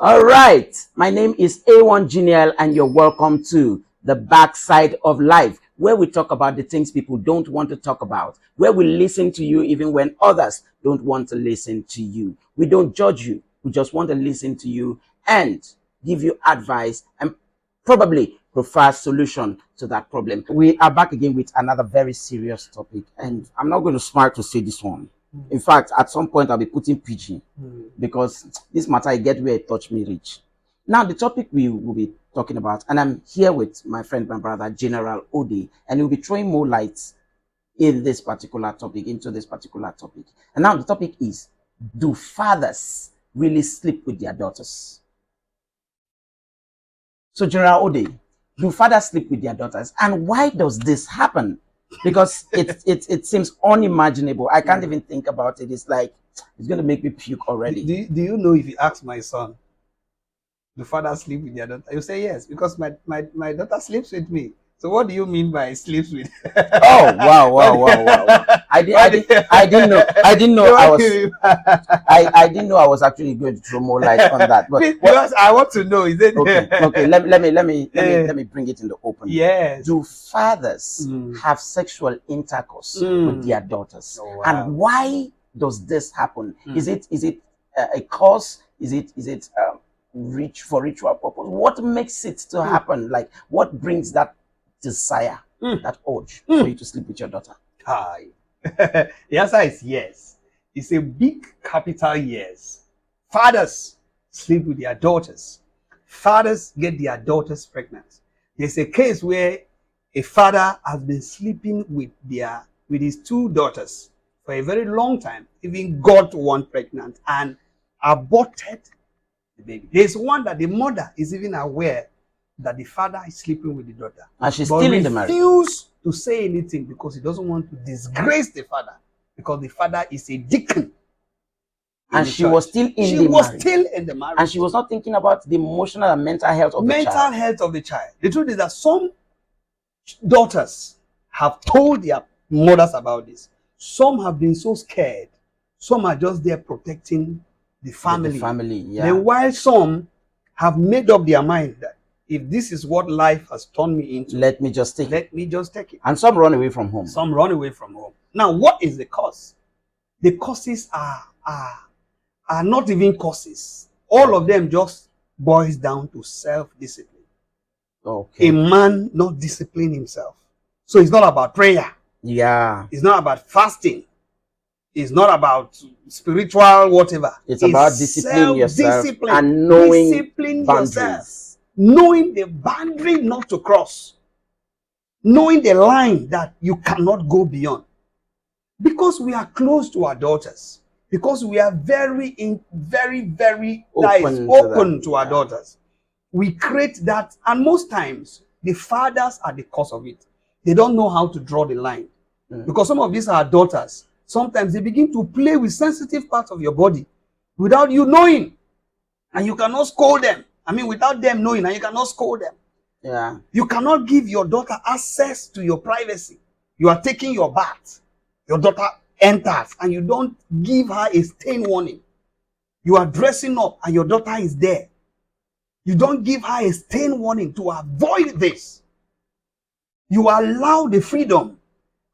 All right, my name is A1 Genial, and you're welcome to the backside of life, where we talk about the things people don't want to talk about, where we listen to you even when others don't want to listen to you. We don't judge you, we just want to listen to you and give you advice and probably provide solution to that problem. We are back again with another very serious topic, and I'm not going to smart to say this one. In fact, at some point I'll be putting PG because this matter I get where it touch me reach. Now the topic we will be talking about, and I'm here with my friend, my brother, General Ode, and he'll be throwing more lights in this particular topic, into this particular topic. And now the topic is, do fathers really sleep with their daughters? So General Ode, do fathers sleep with their daughters? And why does this happen? Because it seems unimaginable. I can't even think about it. It's like it's going to make me puke already. Do you know, if you ask my son, do father sleep with their daughter? You say yes, because my daughter sleeps with me. So what do you mean by sleeps with? Oh wow. I didn't know I didn't know I was actually going to throw more light on that. But because I want to know, is it okay, let me bring it in the open. Yes. Do fathers have sexual intercourse with their daughters? Oh, wow. And why does this happen? Is it a cause? Is it for ritual purpose? What makes it to happen? Like, what brings that desire, that urge for you to sleep with your daughter? Hi. The answer is yes. It's a big capital yes. Fathers sleep with their daughters. Fathers get their daughters pregnant. There's a case where a father has been sleeping with his two daughters for a very long time, even got one pregnant and aborted the baby. There's one that the mother is even aware that the father is sleeping with the daughter, and she's still in the marriage. Refuse to say anything because he doesn't want to disgrace the father, because the father is a deacon. And she was still in the marriage. And she was not thinking about the emotional and mental health of the child. Mental health of the child. The truth is that some daughters have told their mothers about this. Some have been so scared. Some are just there protecting the family. The family, yeah. Then while some have made up their mind that if this is what life has turned me into, let me just take it. And some run away from home. Some run away from home. Now, what is the cause? The causes are not even causes. All of them just boils down to self-discipline. Okay. A man not discipline himself. So it's not about prayer. Yeah. It's not about fasting. It's not about spiritual whatever. It's about disciplining yourself and knowing boundaries. Knowing the boundary not to cross. Knowing the line that you cannot go beyond. Because we are close to our daughters. Because we are very open to our daughters. We create that, and most times the fathers are the cause of it. They don't know how to draw the line. Because some of these are daughters. Sometimes they begin to play with sensitive parts of your body without you knowing. And you cannot scold them. I mean, without them knowing, and you cannot scold them. Yeah. You cannot give your daughter access to your privacy. You are taking your bath. Your daughter enters and you don't give her a stain warning. You are dressing up and your daughter is there. You don't give her a stain warning to avoid this. You allow the freedom.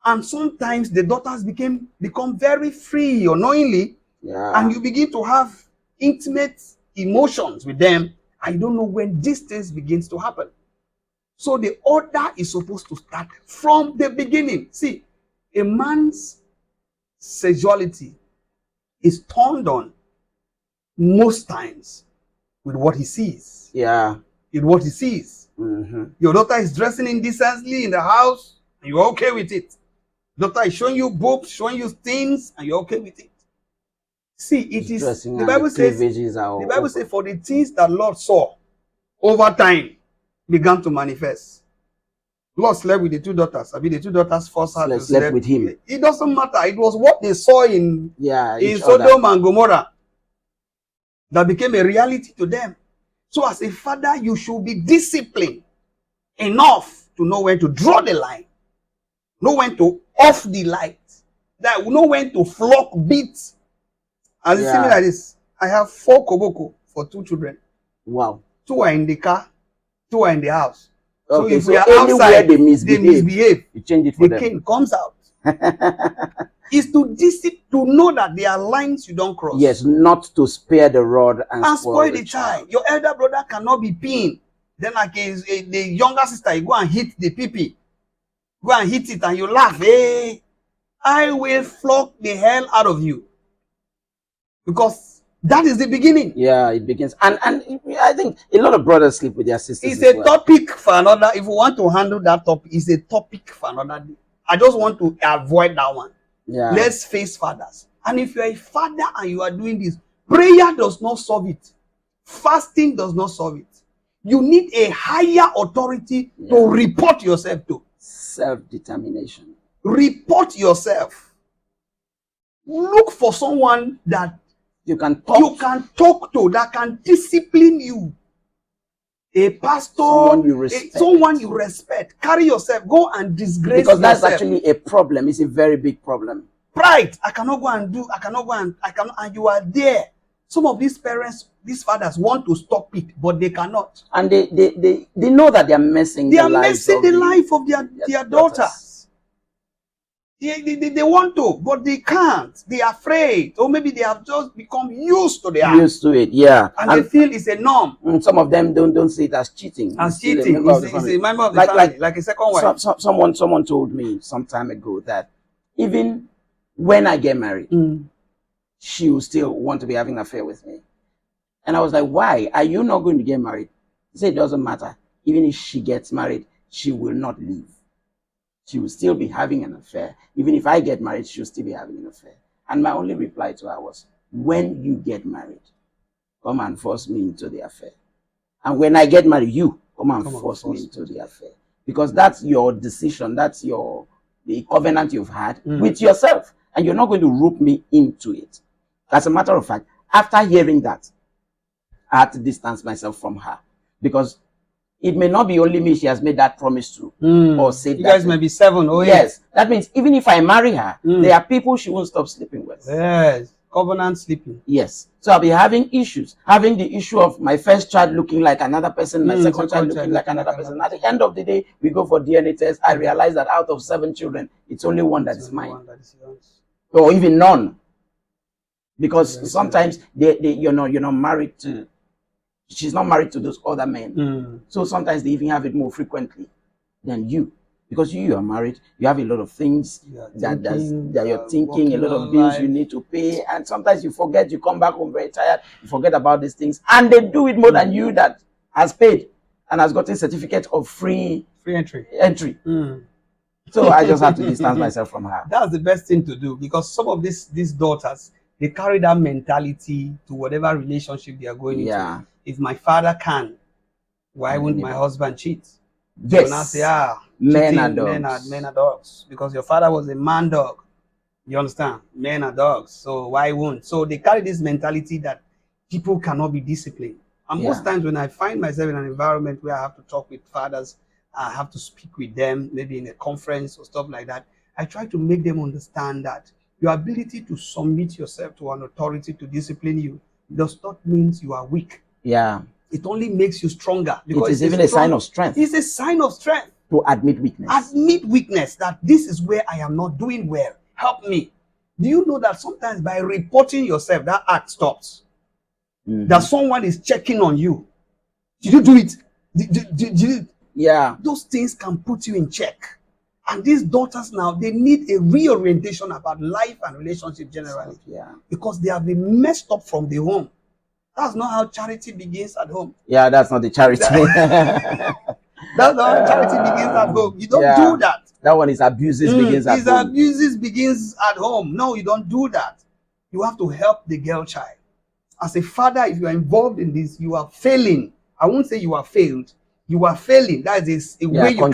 And sometimes the daughters become very free unknowingly. Yeah. And you begin to have intimate emotions with them. I don't know when these things begins to happen. So the order is supposed to start from the beginning. See, a man's sexuality is turned on most times with what he sees. Yeah. With what he sees. Your daughter is dressing indecently in the house, and you're okay with it. Daughter is showing you boobs, showing you things, and you're okay with it. See, it is the Bible says for the things that Lord saw over time began to manifest. Lord slept with the two daughters. I mean, the two daughters forced her to slept with him. It doesn't matter. It was what they saw in Sodom and Gomorrah that became a reality to them. So as a father, you should be disciplined enough to know when to draw the line, know when to off the light, that know when to flock beats. As you see me like this, I have 4 koboko for 2 children. Wow. Two are in the car, two are in the house. So Okay, if so we are anywhere outside, they they misbehave, misbehave. you change it for The them. cane comes out. Is to know that there are lines you don't cross. Yes, not to spare the rod and spoil the child. Your elder brother cannot be peeing. Then like the younger sister, you go and hit the pee. Go and hit it and you laugh. Hey, I will flog the hell out of you. Because that is the beginning. Yeah, it begins. And I think a lot of brothers sleep with their sisters. It's a topic for another. If you want to handle that topic, it's a topic for another day. I just want to avoid that one. Yeah. Let's face fathers. And if you're a father and you are doing this, prayer does not solve it. Fasting does not solve it. You need a higher authority to report yourself to. Self-determination. Report yourself. Look for someone that you can talk to, that can discipline you. A pastor, someone you respect. Carry yourself. Go and disgrace yourself. Because that's actually a problem. It's a very big problem. Pride. I cannot go and and you are there. Some of these parents, these fathers want to stop it, but they cannot. And they know that they are messing the life of their daughters. They want to, but they can't. They are afraid. Or maybe they have just become used to it, yeah. And they feel it's a norm. Some of them don't see it as cheating. As cheating. It's a member of the family, like a second wife. Someone told me some time ago that even when I get married, she will still want to be having an affair with me. And I was like, why? Are you not going to get married? He said, it doesn't matter. Even if she gets married, she will not leave. She will still be having an affair. Even if I get married, she'll still be having an affair. And my only reply to her was, when you get married, come and force me into the affair. And when I get married, you come and force me into the affair. Because that's your decision. That's the covenant you've had with yourself. And you're not going to rope me into it. As a matter of fact, after hearing that, I had to distance myself from her. Because it may not be only me she has made that promise to. Or said you guys may be 7 or 8. Yes. That means even if I marry her, there are people she won't stop sleeping with. Yes. Covenant sleeping. Yes. So I'll be having issues. Having the issue of my first child looking like another person, my second child looking like another person. At the end of the day, we go for DNA test. I realize that out of 7 children, it's only one that is mine. Or even none. Because sometimes you're not married to, she's not married to those other men. So sometimes they even have it more frequently than you. Because you are married, you have a lot of things that you're thinking, a lot of bills you need to pay, and sometimes you forget, you come back home very tired, you forget about these things, and they do it more than you that has paid and has gotten certificate of free entry. So I just have to distance myself from her. That's the best thing to do, because some of these daughters, they carry that mentality to whatever relationship they are going into. If my father can, why wouldn't my husband cheat? Yes. So now say, men are dogs. Men are dogs. Because your father was a man dog. You understand? Men are dogs. So why won't? So they carry this mentality that people cannot be disciplined. And most times when I find myself in an environment where I have to talk with fathers, I have to speak with them, maybe in a conference or stuff like that, I try to make them understand that your ability to submit yourself to an authority to discipline you does not mean you are weak. Yeah. It only makes you stronger. Because it is even a sign of strength. It's a sign of strength. To admit weakness. Admit weakness, that this is where I am not doing well. Help me. Do you know that sometimes by reporting yourself, that act stops? That someone is checking on you. Did you do it? Did you? Yeah. Those things can put you in check. And these daughters now, they need a reorientation about life and relationship generally. Because they have been messed up from the home. That's not how charity begins at home. Yeah, that's not the charity. That's not how charity begins at home. You don't do that. That one is abuses begins at home. Abuses begins at home. No, you don't do that. You have to help the girl child. As a father, if you are involved in this, you are failing. I won't say you are failed. You are failing. That is a way you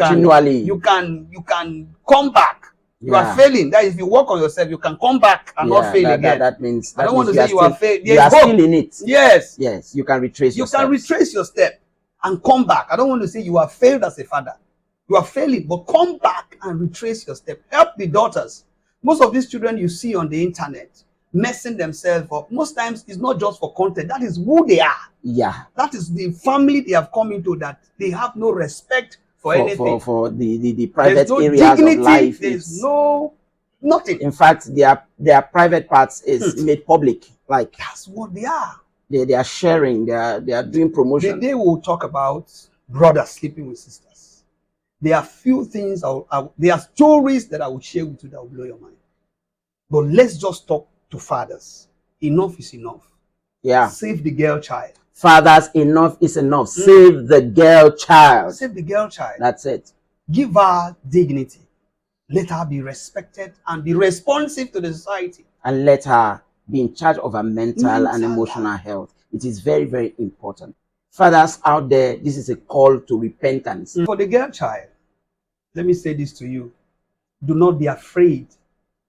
can come back. You are failing. That is, if you work on yourself, you can come back and not fail again. That means I don't want to say you are failed. You are still in it. Yes. Yes. You can retrace your steps. You can retrace your step and come back. I don't want to say you are failed as a father. You are failing, but come back and retrace your step. Help the daughters. Most of these children you see on the internet, messing themselves up. Most times it's not just for content. That is who they are. Yeah. That is the family they have come into, that they have no respect for anything. For the private There's no areas dignity, of life. there's no nothing. In fact, their private parts is made public. Like, That's what they are. they are sharing, they are doing promotion. They will talk about brothers sleeping with sisters. There are few things, there are stories that I will share with you that will blow your mind. But let's just talk to fathers. Enough is enough. Yeah. Save the girl child. Fathers, enough is enough. Save the girl child. Save the girl child. That's it. Give her dignity. Let her be respected and be responsive to the society. And let her be in charge of her mental and emotional health. It is very, very important. Fathers out there, this is a call to repentance. For the girl child, let me say this to you. Do not be afraid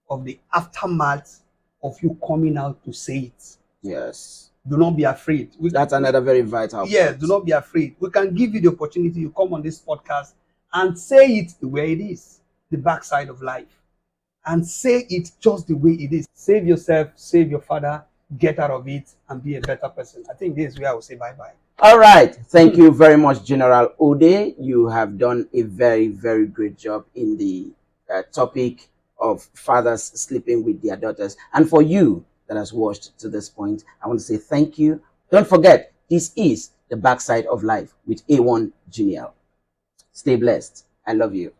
of the aftermath of you coming out to say it. Yes. Do not be afraid. That's another very vital point. Do not be afraid. We can give you the opportunity. You come on this podcast and say it the way it is, the backside of life. And say it just the way it is. Save yourself, save your father, get out of it, and be a better person. I think this is where I will say bye-bye. All right. Thank you very much, General Ode. You have done a very, very great job in the topic of fathers sleeping with their daughters. And for you that has watched to this point, I want to say thank you. Don't forget, this is the backside of life with A1 Genial. Stay blessed. I love you.